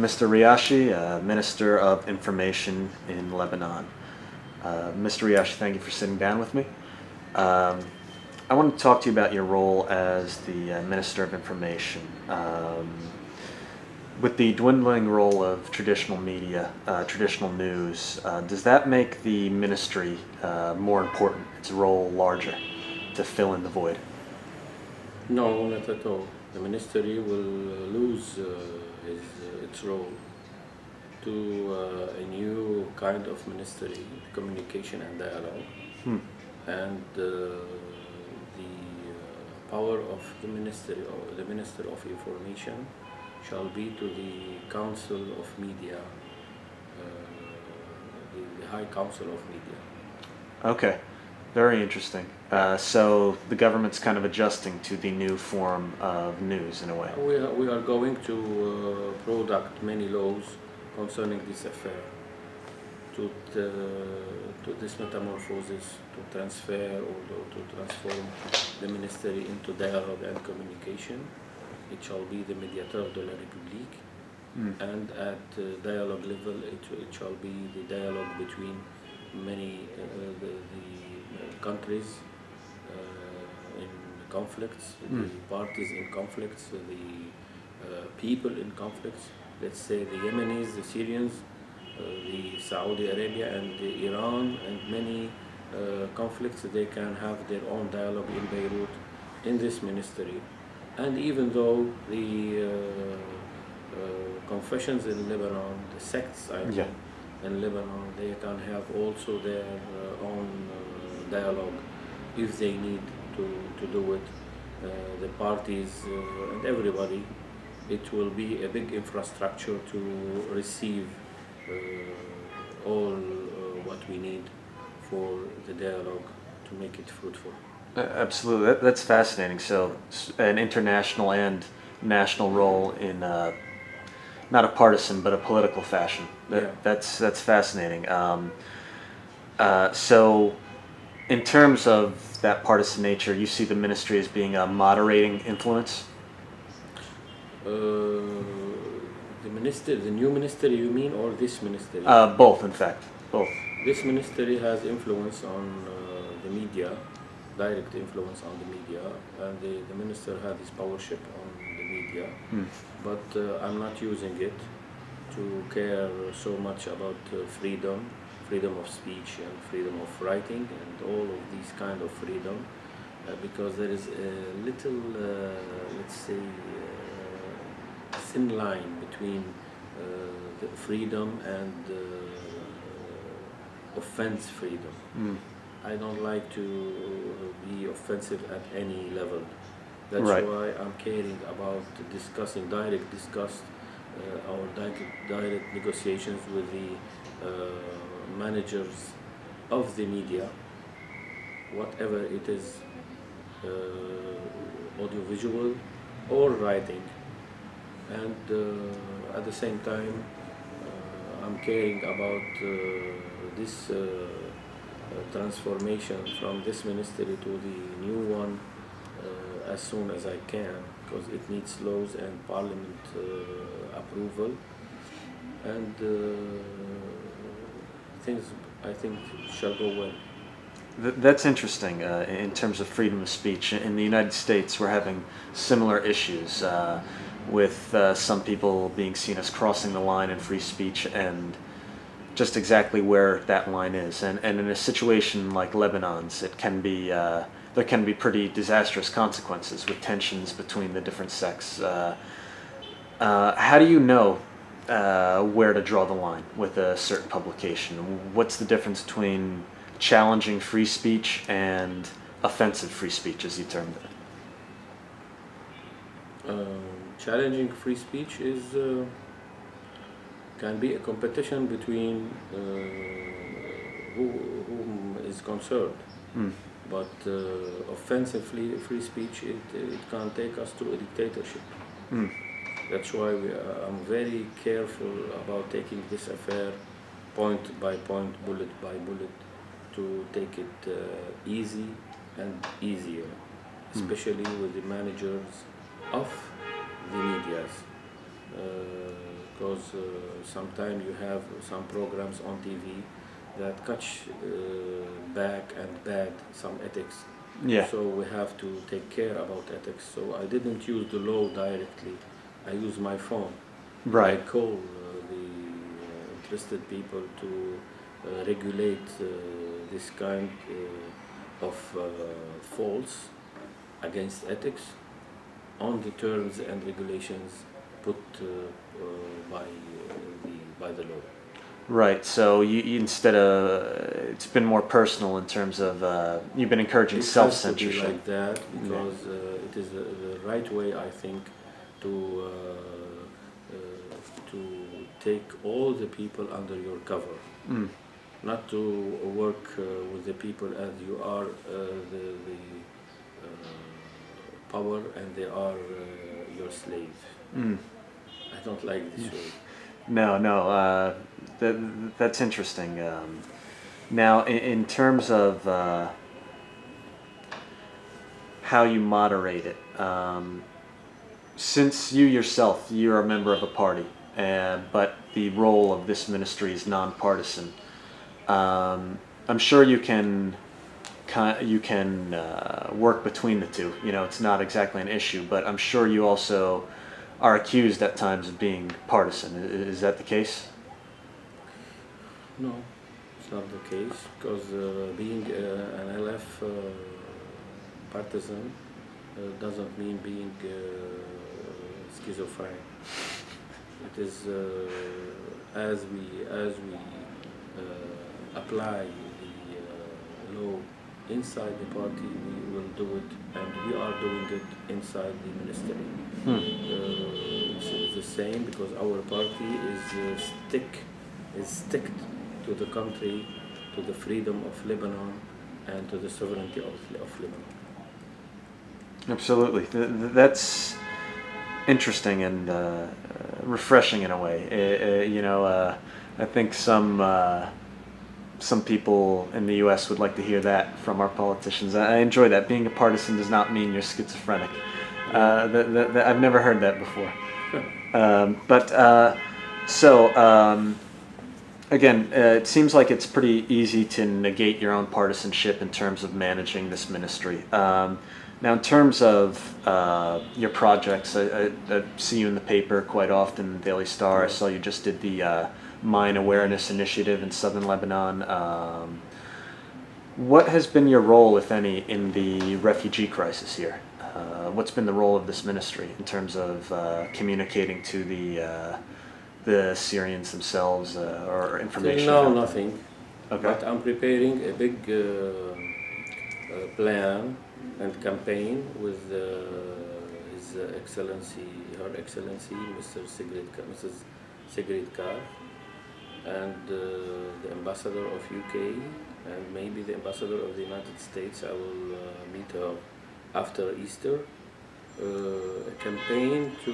Mr. Riachy, Minister of Information in Lebanon. Mr. Riachy, thank you for sitting down with me. I want to talk to you about your role as the Minister of Information. With the dwindling role of traditional media, traditional news, does that make the ministry more important, its role larger, to fill in the void? No, not at all. The ministry will lose its role to a new kind of ministry, communication and dialogue. And the power of the ministry, or the Minister of Information, shall be to the Council of Media, the High Council of Media. Okay, very interesting. So the government's kind of adjusting to the new form of news in a way. We are going to product many laws concerning this affair, to this metamorphosis, to transfer or to transform the ministry into dialogue and communication. It shall be the médiateur de la République, and at dialogue level it shall be the dialogue between many the countries in conflicts, the parties in conflicts, the people in conflicts. Let's say the Yemenis, the Syrians, the Saudi Arabia and the Iran, and many conflicts. They can have their own dialogue in Beirut, in this ministry. And even though the confessions in Lebanon, the sects in Lebanon, they can have also their own dialogue if they need to do it. The parties and everybody, it will be a big infrastructure to receive all what we need for the dialogue to make it fruitful. Absolutely, that's fascinating. So an international and national role in not a partisan but a political fashion. That's fascinating. So in terms of that partisan nature, you see the ministry as being a moderating influence? The new ministry you mean, or this ministry? Both, in fact, both. This ministry has influence on the media, direct influence on the media, and the minister has his powership on the media, but I'm not using it to care so much about freedom of speech and freedom of writing and all of these kind of freedom, because there is a little, let's say, thin line between the freedom and offense freedom. I don't like to be offensive at any level. That's why I'm caring about discussing, direct negotiations with the managers of the media, whatever it is, audiovisual or writing. And at the same time, I'm caring about this transformation from this ministry to the new one as soon as I can, because it needs laws and parliament approval, and things, I think, shall go well. That's interesting in terms of freedom of speech. In the United States, we're having similar issues with some people being seen as crossing the line in free speech, and just exactly where that line is. And in a situation like Lebanon's, it can be there can be pretty disastrous consequences with tensions between the different sects. How do you know where to draw the line with a certain publication? What's the difference between challenging free speech and offensive free speech, as you termed it? Challenging free speech is can be a competition between whom is concerned. But offensively free speech, it can take us to a dictatorship. That's why I'm very careful about taking this affair point by point, bullet by bullet, to take it easy and easier, especially with the managers of the medias. because sometimes you have some programs on TV that catch back and bad some ethics. Yeah. So we have to take care about ethics. So I didn't use the law directly. I use my phone. Right. I call the interested people to regulate this kind of faults against ethics on the terms and regulations put by the law. Right. So you instead of it's been more personal in terms of you've been encouraging It has to be self-censorship. like that because it is the right way, I think, to to take all the people under your cover, Mm. not to work with the people as you are the power and they are your slave. Mm. I don't like this way. No, no. That's interesting. Now, in terms of how you moderate it, since you yourself, you're a member of a party, but the role of this ministry is nonpartisan, I'm sure you can work between the two. You know, it's not exactly an issue, but I'm sure you also are accused at times of being partisan. Is that the case? No, it's not the case because being an LF partisan doesn't mean being schizophrenic. It is as we apply the law inside the party, we will do it, and we are doing it inside the ministry. It's the same because our party is stick to the country, to the freedom of Lebanon, and to the sovereignty of Lebanon. Absolutely. That's interesting and refreshing in a way. I think some people in the U.S. would like to hear that from our politicians. I enjoy that. Being a partisan does not mean you're schizophrenic. I've never heard that before. Again, it seems like it's pretty easy to negate your own partisanship in terms of managing this ministry. Now, in terms of your projects, I see you in the paper quite often, Daily Star. I saw you just did the Mine Awareness Initiative in southern Lebanon. What has been your role, if any, in the refugee crisis here? What's been the role of this ministry in terms of communicating to the Syrians themselves or information? Till now, nothing. Okay. But I'm preparing a big plan and campaign with His Excellency, Her Excellency, Mrs. Sigrid Kaag, and the Ambassador of UK, and maybe the Ambassador of the United States. I will meet her after Easter. A campaign to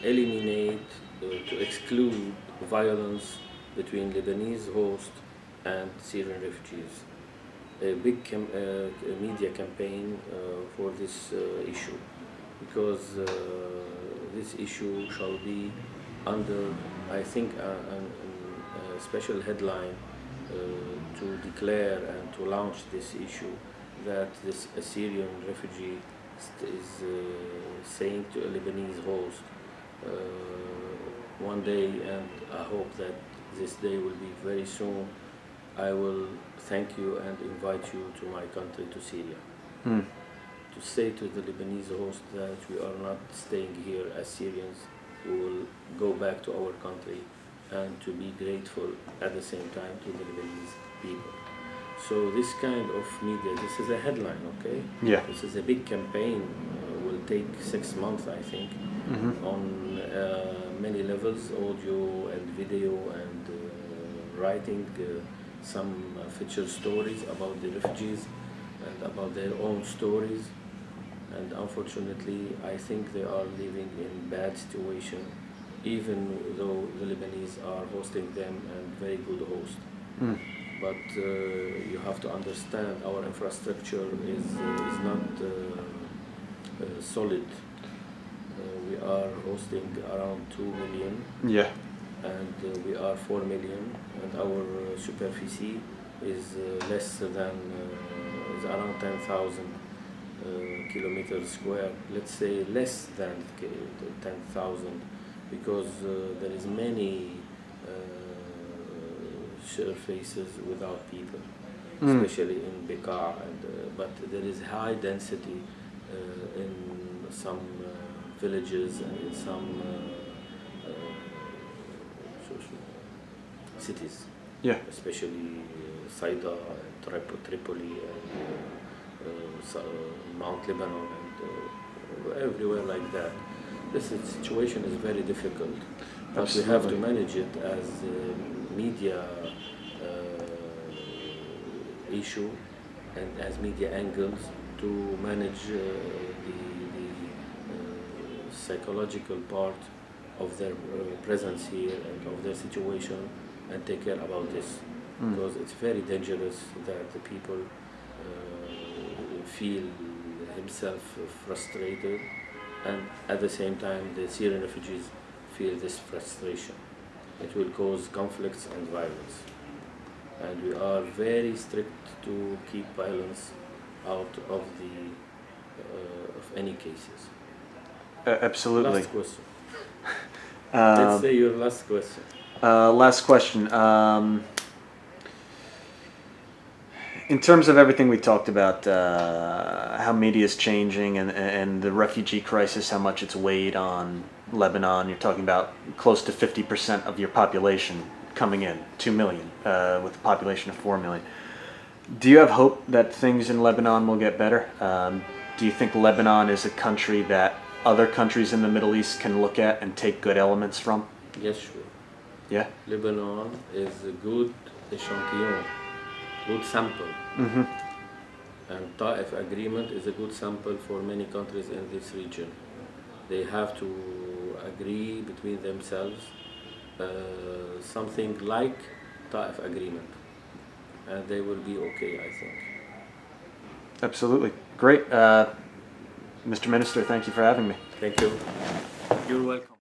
eliminate, to exclude violence between Lebanese hosts and Syrian refugees. A big media campaign for this issue, because this issue shall be under, I think, a special headline to declare and to launch this issue, that this Syrian refugee is saying to a Lebanese host one day, and I hope that this day will be very soon, I will thank you and invite you to my country, to Syria. To say to the Lebanese host that we are not staying here as Syrians, we will go back to our country, and to be grateful at the same time to the Lebanese people. So this kind of media, this is a headline, okay? Yeah. This is a big campaign, will take 6 months, I think, on many levels, audio and video, and writing some feature stories about the refugees and about their own stories. And unfortunately, I think they are living in bad situation, even though the Lebanese are hosting them and very good host. But you have to understand, our infrastructure is not solid. are hosting around 2 million, Yeah. and we are 4 million, and our superficie is less than is around 10,000 kilometers square. Let's say less than 10,000, because there is many surfaces without people, especially in Bekaa, and but there is high density in some villages and in some cities, Yeah. especially Saida, Tripoli, and Mount Lebanon, and everywhere like that. This situation is very difficult, but we have to manage it as a media issue and as media angles to manage the psychological part of their presence here and of their situation, and take care about this, because it's very dangerous that the people feel himself frustrated, and at the same time the Syrian refugees feel this frustration. It will cause conflicts and violence, and we are very strict to keep violence out of the of any cases. Absolutely. Last question. Let's say your last question. Last question. In terms of everything we talked about, how media is changing and the refugee crisis, how much it's weighed on Lebanon, you're talking about close to 50% of your population coming in, 2 million, with a population of 4 million. Do you have hope that things in Lebanon will get better? Do you think Lebanon is a country that other countries in the Middle East can look at and take good elements from? Yes, sure. Yeah? Lebanon is a good echantillon, good sample. And Ta'if agreement is a good sample for many countries in this region. They have to agree between themselves something like Ta'if agreement, and they will be okay, I think. Absolutely. Great. Mr. Minister, thank you for having me. Thank you. You're welcome.